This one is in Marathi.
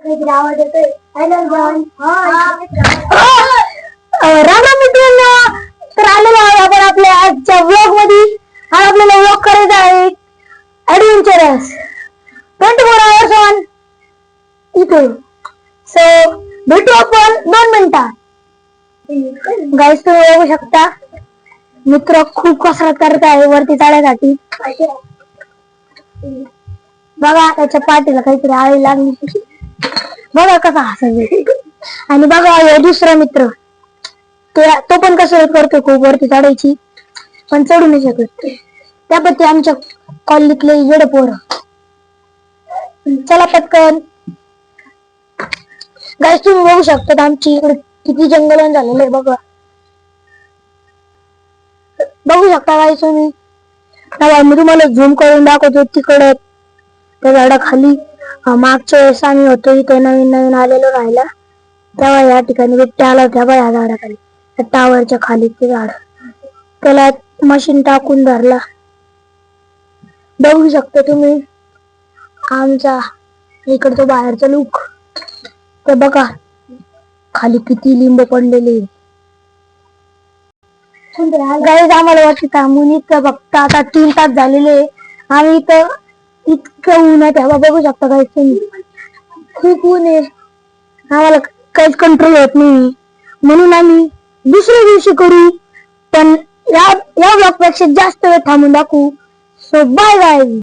आवाज येतोय. राम राम मित्रांनो, तर आलेलो आहे आपण आपल्या आजच्या व्लॉग मध्ये. हा आपल्याला व्लॉग करायचा आहे ऍडव्हेंचरस 24 hours ऑन इथे. सो भेटू आपण 2 मिनिटात. गाईस तुम्ही बघू शकता मित्र खूप कसरत करत आहे वरती चढण्यासाठी. बघा त्याच्या पाठीला काहीतरी आळी लागली. बघा कसा हसायचे. आणि बघा हे दुसरा मित्र तो पण कसरत करतो खूप वरती चढायची, पण चढू नाही शकत. त्यापैकी आमच्या कॉलनीतले येडे पोरं. चला पटकन. गाईस तुम्ही बघू शकता आमची इकडे किती जंगलन झालेलं आहे. बघू शकता गाईस तुम्ही. मी तुम्हाला झूम करून दाखवतो तिकडं त्या झाडाखाली. मागच्या वेळेस आम्ही होतो इथे नवीन आलेलो राहायला, तेव्हा या ठिकाणी बिबट्या आला होता. या झाडाखाली टावरच्या खाली ते झाड, त्याला मशीन टाकून धरला. बघू शकता तुम्ही आमचा इकडचं बाहेरचा लुक. तर बघा खाली किती लिंब पडलेले. गाईज आम्हाला वाटतं थांबून इतकं फक्त आता 3 तास झालेले. आम्ही इथं इतकं ऊन आहे तेव्हा बघू शकता गाईज तुम्ही. खूप ऊन आहे, आम्हाला काहीच कंट्रोल होत नाही, म्हणून आम्ही दुसऱ्या दिवशी करू. पण या ब्लॉग पेक्षा जास्त वेळ थांबून दाखवू. So bye bye.